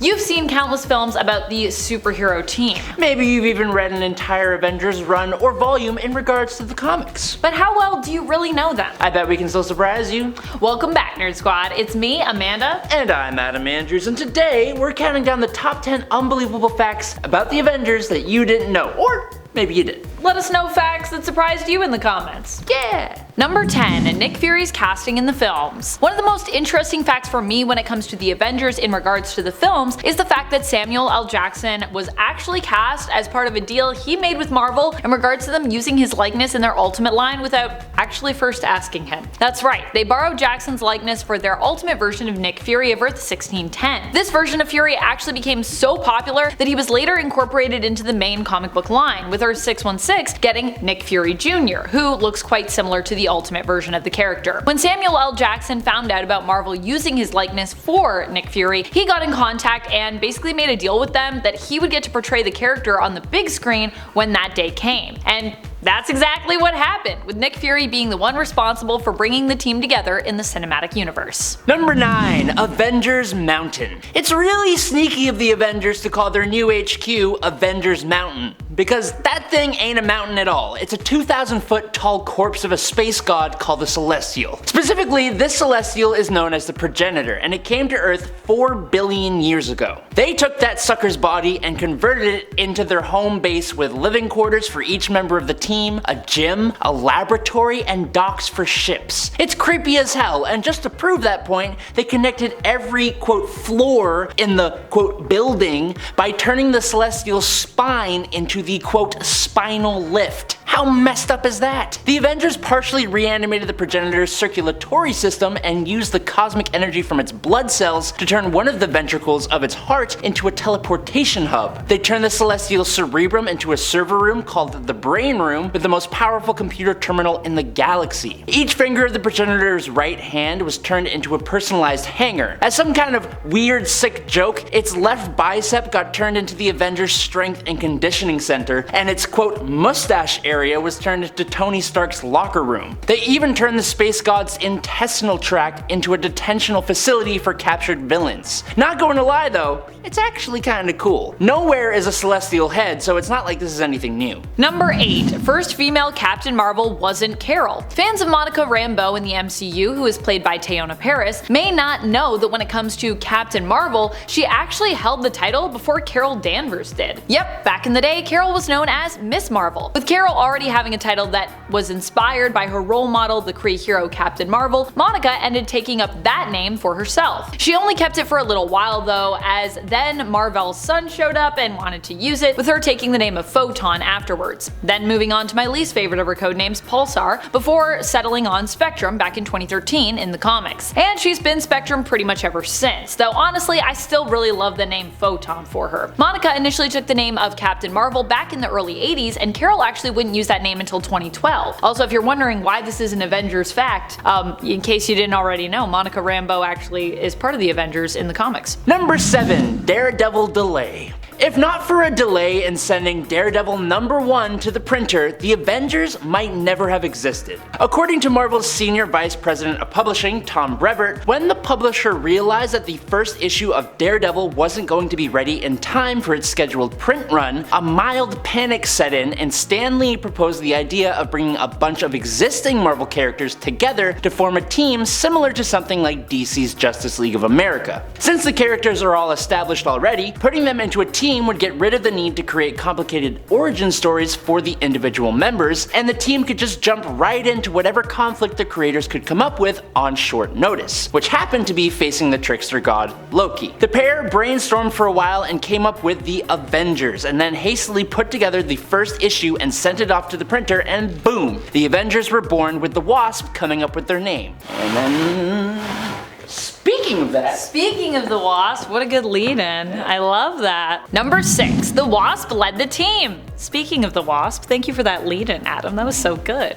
You've seen countless films about the superhero team. Maybe you've even read an entire Avengers run or volume in regards to the comics. But how well do you really know them? I bet we can still surprise you. Welcome back, Nerd Squad. It's me, Amanda. And I'm Adam Andrews, and today we're counting down the top 10 unbelievable facts about the Avengers that you didn't know. Or maybe you did. Let us know facts that surprised you in the comments. Yeah! Number 10. Nick Fury's casting in the films. One of the most interesting facts for me when it comes to the Avengers in regards to the films is the fact that Samuel L. Jackson was actually cast as part of a deal he made with Marvel in regards to them using his likeness in their Ultimate line without actually first asking him. That's right, they borrowed Jackson's likeness for their Ultimate version of Nick Fury of Earth 1610. This version of Fury actually became so popular that he was later incorporated into the main comic book line, with Earth 616 getting Nick Fury Jr., who looks quite similar to the Ultimate version of the character. When Samuel L. Jackson found out about Marvel using his likeness for Nick Fury, he got in contact and basically made a deal with them that he would get to portray the character on the big screen when that day came. And that's exactly what happened, with Nick Fury being the one responsible for bringing the team together in the cinematic universe. Number 9. Avengers Mountain. It's really sneaky of the Avengers to call their new HQ Avengers Mountain, because that thing ain't a mountain at all. It's a 2,000 foot tall corpse of a space god called the Celestial. Specifically, this Celestial is known as the Progenitor, and it came to Earth 4 billion years ago. They took that sucker's body and converted it into their home base with living quarters for each member of the team, a gym, a laboratory, and docks for ships. It's creepy as hell, and just to prove that point, they connected every quote floor in the quote building by turning the Celestial's spine into the quote spinal lift. How messed up is that? The Avengers partially reanimated the Progenitor's circulatory system and used the cosmic energy from its blood cells to turn one of the ventricles of its heart into a teleportation hub. They turned the Celestial's cerebrum into a server room called the Brain Room, with the most powerful computer terminal in the galaxy. Each finger of the Progenitor's right hand was turned into a personalized hanger. As some kind of weird sick joke, its left bicep got turned into the Avengers Strength and Conditioning Center, and its quote mustache area was turned into Tony Stark's locker room. They even turned the space god's intestinal tract into a detentional facility for captured villains. Not going to lie though, it's actually kinda cool. Nowhere is a celestial head, so it's not like this is anything new. Number 8. First female Captain Marvel wasn't Carol. Fans of Monica Rambeau in the MCU, who is played by Teyonah Parris, may not know that when it comes to Captain Marvel, she actually held the title before Carol Danvers did. Yep, back in the day, Carol was known as Miss Marvel. With Carol already having a title that was inspired by her role model, the Kree hero Captain Marvel, Monica ended taking up that name for herself. She only kept it for a little while though, as then Mar-Vell's son showed up and wanted to use it, with her taking the name of Photon afterwards. Then moving on to my least favorite of her codenames, Pulsar, before settling on Spectrum back in 2013 in the comics. And she's been Spectrum pretty much ever since, though honestly I still really love the name Photon for her. Monica initially took the name of Captain Marvel back in the early 80s, and Carol actually wouldn't use that name until 2012. Also, if you're wondering why this is an Avengers fact, in case you didn't already know, Monica Rambeau actually is part of the Avengers in the comics. Number 7. Daredevil Delay. If not for a delay in sending Daredevil #1 to the printer, the Avengers might never have existed. According to Marvel's Senior Vice President of Publishing, Tom Brevoort, when the publisher realized that the first issue of Daredevil wasn't going to be ready in time for its scheduled print run, a mild panic set in, and Stan Lee proposed the idea of bringing a bunch of existing Marvel characters together to form a team similar to something like DC's Justice League of America. Since the characters are all established already, putting them into a team would get rid of the need to create complicated origin stories for the individual members, and the team could just jump right into whatever conflict the creators could come up with on short notice, which happened to be facing the trickster god Loki. The pair brainstormed for a while and came up with the Avengers, and then hastily put together the first issue and sent it off to the printer, and boom! The Avengers were born, with the Wasp coming up with their name. And then... Speaking of the Wasp, what a good lead-in. I love that. Number 6. The Wasp led the team. Speaking of the Wasp, thank you for that lead-in, Adam. That was so good.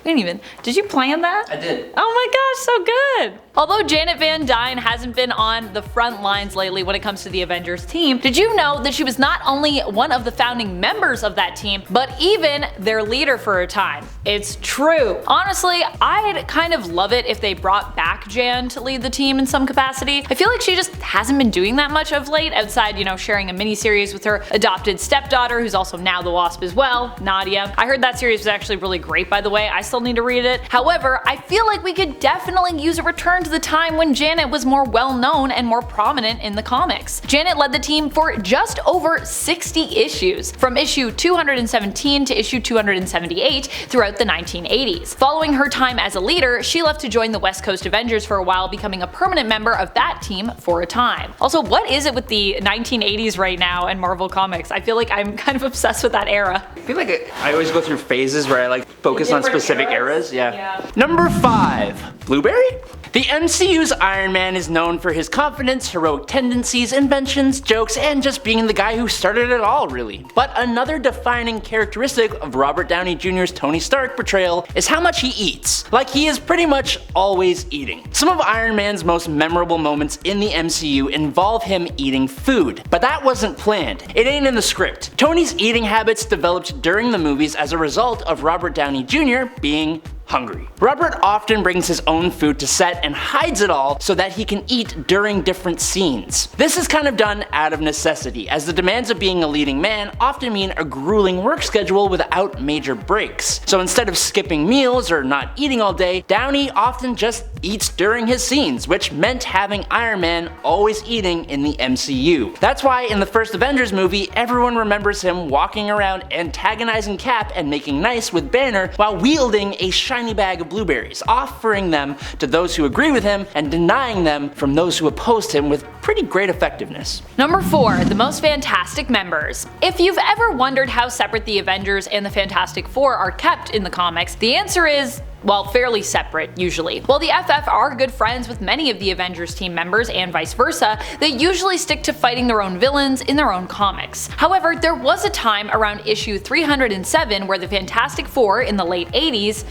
We didn't even... Did you plan that? I did. Oh my gosh, so good. Although Janet Van Dyne hasn't been on the front lines lately when it comes to the Avengers team, did you know that she was not only one of the founding members of that team, but even their leader for a time? It's true. Honestly, I'd kind of love it if they brought back Jan to lead the team in some capacity. I feel like she just hasn't been doing that much of late, outside, sharing a miniseries with her adopted stepdaughter, who's also now the Wasp as well, Nadia. I heard that series was actually really great, by the way. I still need to read it. However, I feel like we could definitely use a return to the time when Janet was more well known and more prominent in the comics. Janet led the team for just over 60 issues, from issue 217 to issue 278 throughout the 1980s. Following her time as a leader, she left to join the West Coast Avengers for a while, becoming a permanent member of that team for a time. Also, what is it with the 1980s right now and Marvel Comics? I feel like I'm kind of obsessed with that era. I feel like I always go through phases where I focus on specific eras. Yeah. Number 5. Blueberry? The MCU's Iron Man is known for his confidence, heroic tendencies, inventions, jokes, and just being the guy who started it all, really. But another defining characteristic of Robert Downey Jr.'s Tony Stark portrayal is how much he eats. Like, he is pretty much always eating. Some of Iron Man's most memorable moments in the MCU involve him eating food, but that wasn't planned. It ain't in the script. Tony's eating habits developed during the movies as a result of Robert Downey Jr. being hungry. Robert often brings his own food to set and hides it all so that he can eat during different scenes. This is kind of done out of necessity, as the demands of being a leading man often mean a grueling work schedule without major breaks. So instead of skipping meals or not eating all day, Downey often just eats during his scenes, which meant having Iron Man always eating in the MCU. That's why in the first Avengers movie, everyone remembers him walking around antagonizing Cap and making nice with Banner while wielding a shiny bag of blueberries, offering them to those who agree with him and denying them from those who opposed him with pretty great effectiveness. Number 4. The most fantastic members. If you've ever wondered how separate the Avengers and the Fantastic Four are kept in the comics, the answer is, well, fairly separate, usually. While the FF are good friends with many of the Avengers team members and vice versa, they usually stick to fighting their own villains in their own comics. However, there was a time around issue 307 where the Fantastic Four in the late 80s,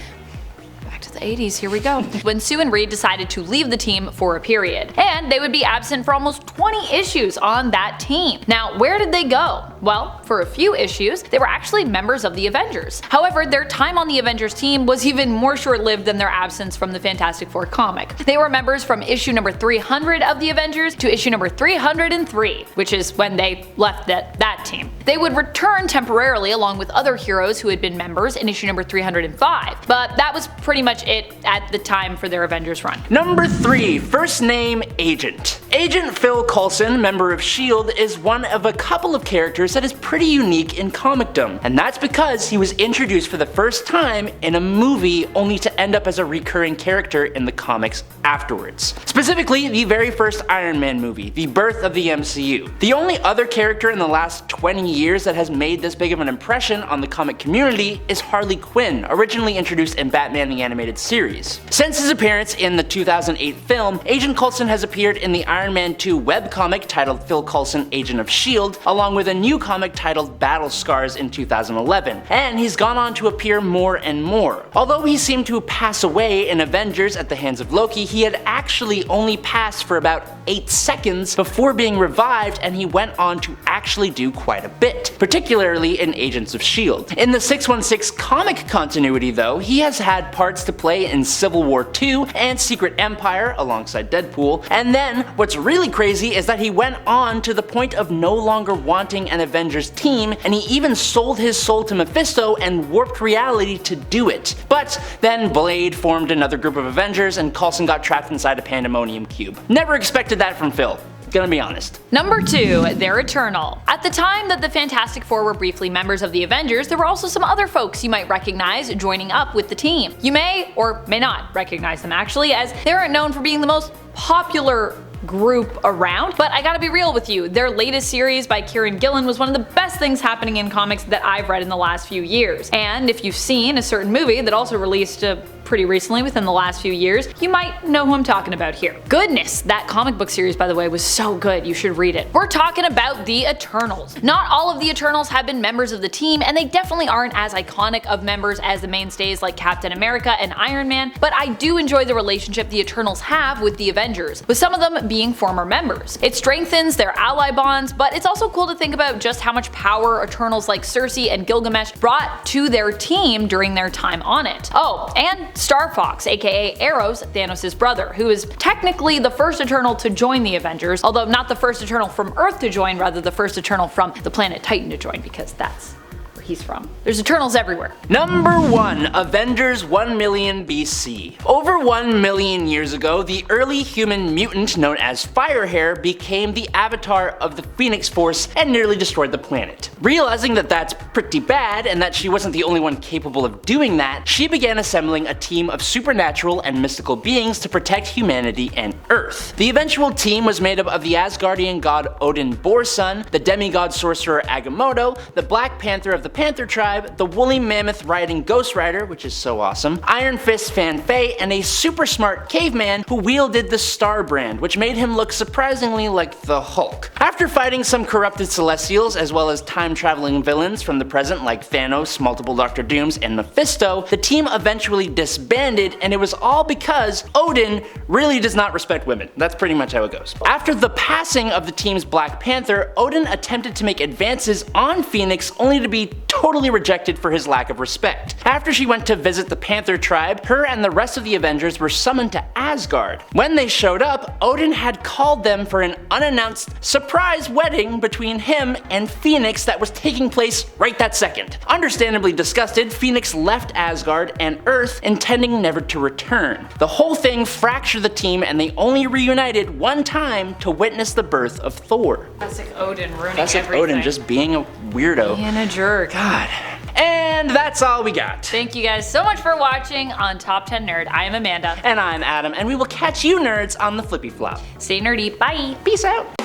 to the 80s, here we go, when Sue and Reed decided to leave the team for a period. And they would be absent for almost 20 issues on that team. Now, where did they go? Well, for a few issues, they were actually members of the Avengers. However, their time on the Avengers team was even more short-lived than their absence from the Fantastic Four comic. They were members from issue number 300 of the Avengers to issue number 303, which is when they left that team. They would return temporarily along with other heroes who had been members in issue number 305, but that was pretty much it at the time for their Avengers run. Number 3. First name Agent. Agent Phil Coulson, member of S.H.I.E.L.D., is one of a couple of characters that is pretty unique in comicdom, and that's because he was introduced for the first time in a movie only to end up as a recurring character in the comics afterwards. Specifically, the very first Iron Man movie, the birth of the MCU. The only other character in the last 20 years that has made this big of an impression on the comic community is Harley Quinn, originally introduced in Batman the Animated Series. Since his appearance in the 2008 film, Agent Coulson has appeared in the Iron Man 2 webcomic titled Phil Coulson, Agent of S.H.I.E.L.D., along with a new comic titled Battle Scars in 2011, and he's gone on to appear more and more. Although he seemed to pass away in Avengers at the hands of Loki, he had actually only passed for about 8 seconds before being revived, and he went on to actually do quite a bit, particularly in Agents of S.H.I.E.L.D. In the 616 comic continuity though, he has had parts to play in Civil War 2 and Secret Empire alongside Deadpool, and then what's really crazy is that he went on to the point of no longer wanting an Avengers team, and he even sold his soul to Mephisto and warped reality to do it. But then Blade formed another group of Avengers and Coulson got trapped inside a Pandemonium cube. Never expected that from Phil. Gonna be honest. Number 2. They're eternal. At the time that the Fantastic Four were briefly members of the Avengers, there were also some other folks you might recognize joining up with the team. You may or may not recognize them actually, as they aren't known for being the most popular group around, but I gotta be real with you, their latest series by Kieran Gillen was one of the best things happening in comics that I've read in the last few years. And if you've seen a certain movie that also released a pretty recently within the last few years, you might know who I'm talking about here. Goodness, that comic book series, by the way, was so good, you should read it. We're talking about the Eternals. Not all of the Eternals have been members of the team, and they definitely aren't as iconic of members as the mainstays like Captain America and Iron Man, but I do enjoy the relationship the Eternals have with the Avengers, with some of them being former members. It strengthens their ally bonds, but it's also cool to think about just how much power Eternals like Cersei and Gilgamesh brought to their team during their time on it. Oh, and Star Fox, aka Eros, Thanos' brother, who is technically the first Eternal to join the Avengers, although not the first Eternal from Earth to join, rather the first Eternal from the planet Titan to join, because that's where he's from. There's Eternals everywhere. Number 1. Avengers 1 million BC. Over 1 million years ago, the early human mutant known as Firehair became the avatar of the Phoenix Force and nearly destroyed the planet. Realizing that that's pretty bad and that she wasn't the only one capable of doing that, she began assembling a team of supernatural and mystical beings to protect humanity and Earth. The eventual team was made up of the Asgardian god Odin Borsun, the demigod sorcerer Agamotto, the Black Panther of the Panther tribe, the woolly mammoth riding Ghost Rider, which is so awesome, Iron Fist Fan Fei, and a super smart caveman who wielded the Star Brand, which made him look surprisingly like the Hulk. After fighting some corrupted Celestials as well as time-traveling villains from the present like Thanos, multiple Doctor Dooms, and Mephisto, the team eventually disbanded, and it was all because Odin really does not respect women. That's pretty much how it goes. After the passing of the team's Black Panther, Odin attempted to make advances on Phoenix only to be totally rejected for his lack of respect. After she went to visit the Panther tribe, her and the rest of the Avengers were summoned to Asgard. When they showed up, Odin had called them for an unannounced surprise wedding between him and Phoenix that was taking place right that second. Understandably disgusted, Phoenix left Asgard and Earth, intending never to return. The whole thing fractured the team and they only reunited one time to witness the birth of Thor. Classic Odin ruining Classic everything. Odin just being a weirdo. Being a jerk. God. And that's all we got. Thank you guys so much for watching on Top 10 Nerd. I am Amanda. And I'm Adam, and we will catch you nerds on the flippy flop. Stay nerdy. Bye. Peace out.